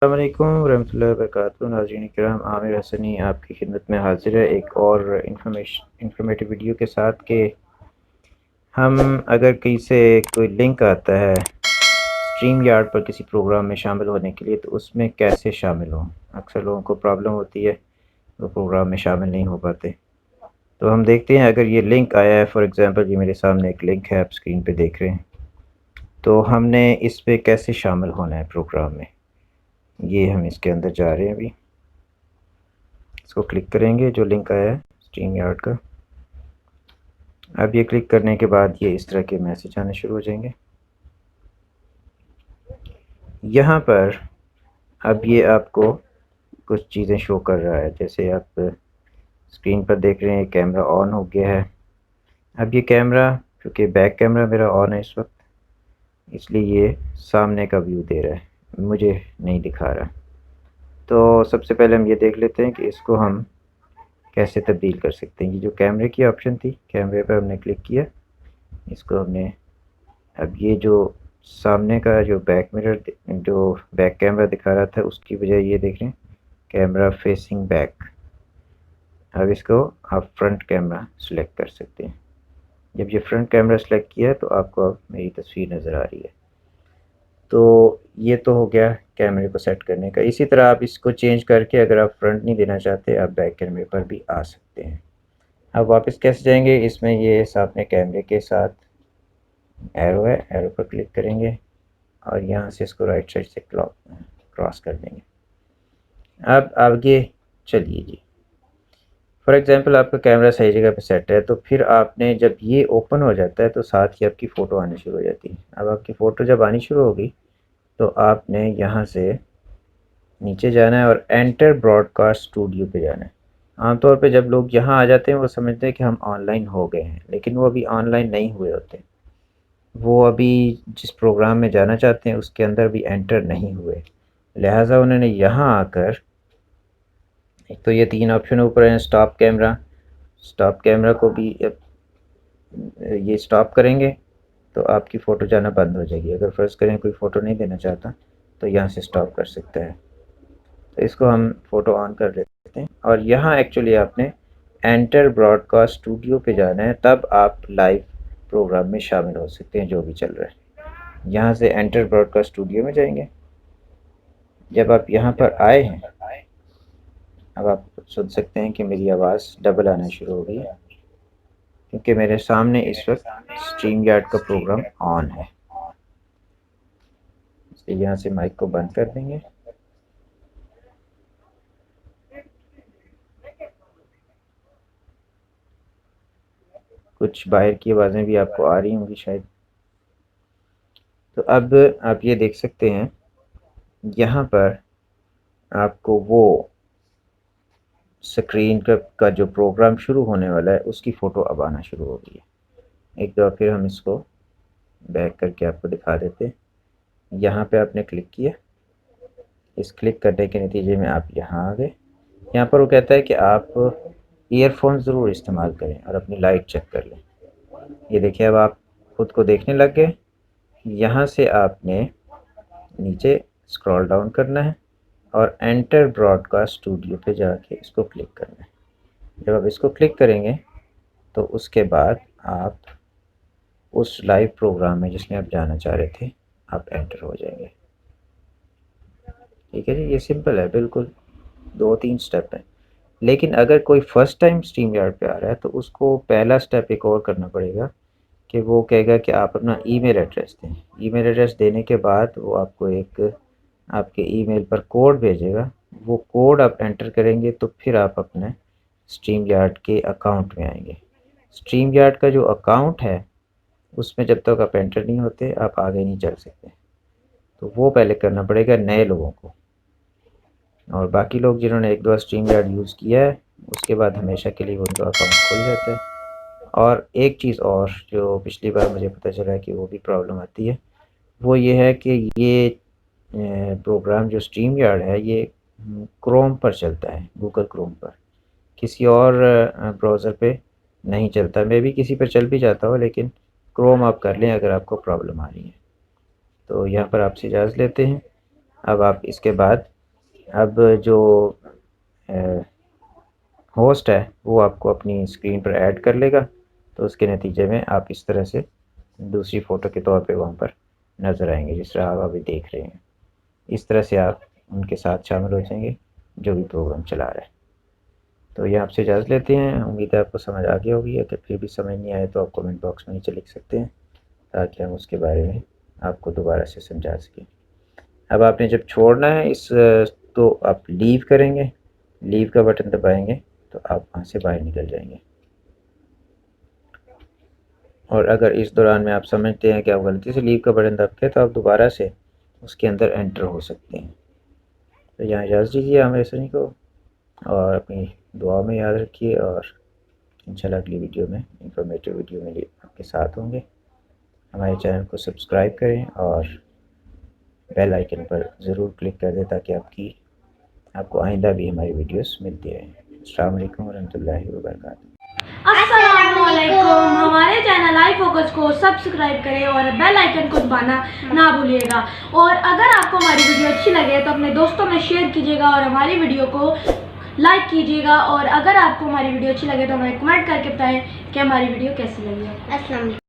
अस्सलामुअलैकुम वरहमतुल्लाहि वबरकातुहू। नाज़रीन किराम, आमिर हसनी आपकी खिदमत में हाज़िर है एक और इंफॉर्मेटिव वीडियो के साथ कि हम अगर कहीं से कोई लिंक आता है स्ट्रीम यार्ड पर किसी प्रोग्राम में शामिल होने के लिए, तो उसमें कैसे शामिल हों। अक्सर लोगों को प्रॉब्लम होती है, वो प्रोग्राम में शामिल नहीं हो पाते। तो हम देखते हैं, अगर ये लिंक आया है, फॉर एग्ज़ाम्पल ये मेरे सामने एक लिंक है, आप स्क्रीन पे देख रहे हैं, तो हमने इस पे कैसे शामिल होना है प्रोग्राम में। ये हम इसके अंदर जा रहे हैं, अभी इसको क्लिक करेंगे जो लिंक आया है स्ट्रीम यार्ड का। अब ये क्लिक करने के बाद ये इस तरह के मैसेज आने शुरू हो जाएंगे। यहाँ पर अब ये आपको कुछ चीज़ें शो कर रहा है, जैसे आप स्क्रीन पर देख रहे हैं कैमरा ऑन हो गया है। अब ये कैमरा, क्योंकि बैक कैमरा मेरा ऑन है इस वक्त, इसलिए ये सामने का व्यू दे रहा है, मुझे नहीं दिखा रहा। तो सबसे पहले हम ये देख लेते हैं कि इसको हम कैसे तब्दील कर सकते हैं। ये जो कैमरे की ऑप्शन थी, कैमरे पर हमने क्लिक किया, इसको हमने, अब ये जो सामने का जो बैक मिरर, जो बैक कैमरा दिखा रहा था, उसकी बजाय ये देख रहे हैं कैमरा फेसिंग बैक। अब इसको आप फ्रंट कैमरा सेलेक्ट कर सकते हैं। जब ये फ्रंट कैमरा सेलेक्ट किया है तो आपको अब मेरी तस्वीर नज़र आ रही है। तो ये तो हो गया कैमरे को सेट करने का। इसी तरह आप इसको चेंज करके, अगर आप फ्रंट नहीं देना चाहते, आप बैक कैमरे पर भी आ सकते हैं। अब वापस कैसे जाएंगे, इसमें ये सामने कैमरे के साथ एरो है, एरो पर क्लिक करेंगे और यहाँ से इसको राइट साइड से क्रॉस कर देंगे। अब आगे चलिए जी, फॉर एग्ज़ाम्पल आपका कैमरा सही जगह पे सेट है, तो फिर आपने जब ये ओपन हो जाता है तो साथ ही आपकी फ़ोटो आनी शुरू हो जाती है। अब आपकी फ़ोटो जब आनी शुरू होगी तो आपने यहाँ से नीचे जाना है और एंटर ब्रॉडकास्ट स्टूडियो पे जाना है। आमतौर पे जब लोग यहाँ आ जाते हैं वो समझते हैं कि हम ऑनलाइन हो गए हैं, लेकिन वो अभी ऑनलाइन नहीं हुए होते। वो अभी जिस प्रोग्राम में जाना चाहते हैं उसके अंदर भी एंटर नहीं हुए, लिहाजा उन्होंने यहाँ आकर, एक तो ये 3 ऑप्शन ऊपर हैं, स्टॉप कैमरा, स्टॉप कैमरा को भी ये स्टॉप करेंगे तो आपकी फ़ोटो जाना बंद हो जाएगी। अगर फ़र्ज़ करें कोई फ़ोटो नहीं देना चाहता तो यहाँ से स्टॉप कर सकता है। तो इसको हम फ़ोटो ऑन कर लेते हैं और यहाँ एक्चुअली आपने एंटर ब्रॉडकास्ट स्टूडियो पे जाना है, तब आप लाइव प्रोग्राम में शामिल हो सकते हैं जो भी चल रहा है। यहाँ से एंटर ब्रॉडकास्ट स्टूडियो में जाएंगे। जब आप यहाँ पर आए हैं, अब आप सुन सकते हैं कि मेरी आवाज़ डबल आना शुरू हो गई है, क्योंकि मेरे सामने इस वक्त स्ट्रीम यार्ड का प्रोग्राम ऑन है। इसलिए यहाँ से माइक को बंद कर देंगे। कुछ बाहर की आवाज़ें भी आपको आ रही होंगी शायद। तो अब आप ये देख सकते हैं, यहाँ पर आपको वो स्क्रीन का जो प्रोग्राम शुरू होने वाला है उसकी फ़ोटो अब आना शुरू हो गई है। एक बार फिर हम इसको बैक करके आपको दिखा देते हैं। यहाँ पे आपने क्लिक किया, इस क्लिक करने के नतीजे में आप यहाँ आ गए। यहाँ पर वो कहता है कि आप ईयरफोन ज़रूर इस्तेमाल करें और अपनी लाइट चेक कर लें। ये देखिए, अब आप खुद को देखने लग गए। यहाँ से आपने नीचे स्क्रॉल डाउन करना है और एंटर ब्रॉडकास्ट स्टूडियो पे जाके इसको क्लिक करना है। जब आप इसको क्लिक करेंगे तो उसके बाद आप उस लाइव प्रोग्राम में जिसमें आप जाना चाह रहे थे, आप एंटर हो जाएंगे। ठीक है जी, ये सिंपल है बिल्कुल, 2-3 स्टेप हैं। लेकिन अगर कोई फ़र्स्ट टाइम स्ट्रीम यार्ड पे आ रहा है तो उसको पहला स्टेप एक और करना पड़ेगा कि वो कहेगा कि आप अपना ईमेल एड्रेस दें। ईमेल एड्रेस देने के बाद वो आपको एक आपके ईमेल पर कोड भेजेगा। वो कोड आप एंटर करेंगे तो फिर आप अपने स्ट्रीम यार्ड के अकाउंट में आएंगे। स्ट्रीम यार्ड का जो अकाउंट है उसमें जब तक आप एंटर नहीं होते आप आगे नहीं चल सकते। तो वो पहले करना पड़ेगा नए लोगों को, और बाकी लोग जिन्होंने एक दो स्ट्रीम यार्ड यूज़ किया है उसके बाद हमेशा के लिए उनका अकाउंट खुल जाता है। और एक चीज़ और जो पिछली बार मुझे पता चला कि वो भी प्रॉब्लम आती है, वो ये है कि ये प्रोग्राम जो स्ट्रीम यार्ड है ये क्रोम पर चलता है, गूगल क्रोम पर, किसी और ब्राउज़र पे नहीं चलता। मे भी किसी पर चल भी जाता हो, लेकिन क्रोम आप कर लें अगर आपको प्रॉब्लम आ रही है। तो यहाँ पर आपसे इजाज़त लेते हैं। अब आप इसके बाद अब जो होस्ट है वो आपको अपनी स्क्रीन पर ऐड कर लेगा, तो उसके नतीजे में आप इस तरह से दूसरी फ़ोटो के तौर पे वहाँ पर नज़र आएंगे, जिस तरह आप अभी देख रहे हैं। इस तरह से आप उनके साथ शामिल हो जाएंगे जो भी प्रोग्राम चला रहा है। तो ये आपसे इजाज़त लेते हैं। उम्मीद है आपको समझ आ गई होगी। अगर फिर भी समझ नहीं आए तो आप कमेंट बॉक्स में नीचे लिख सकते हैं, ताकि हम उसके बारे में आपको दोबारा से समझा सकें। अब आपने जब छोड़ना है तो आप लीव करेंगे, लीव का बटन दबाएंगे तो आप वहाँ से बाहर निकल जाएंगे। और अगर इस दौरान में आप समझते हैं कि आप गलती से लीव का बटन दब के, तो आप दोबारा से उसके अंदर एंटर हो सकते हैं। तो यहाँ इजाज़त दीजिए हमारे सनी को, और अपनी दुआ में याद रखिए, और इंशाल्लाह अगली वीडियो में इंफॉर्मेटिव वीडियो में आपके साथ होंगे। हमारे चैनल को सब्सक्राइब करें और बेल आइकन पर ज़रूर क्लिक कर दें, ताकि आपको आइंदा भी हमारी वीडियोस मिलती रहें। अस्सलाम वालेकुम रहमतुल्लाहि व बरकातुहू। अस्सलामुअलैकुम। हमारे चैनल आई फोकस को सब्सक्राइब करें और बेल आइकन को दबाना ना भूलिएगा। और अगर आपको हमारी वीडियो अच्छी लगे तो अपने दोस्तों में शेयर कीजिएगा और हमारी वीडियो को लाइक कीजिएगा। और अगर आपको हमारी वीडियो अच्छी लगे तो हमें कमेंट करके बताएं कि हमारी वीडियो कैसी लगी। अस्सलाम वालेकुम।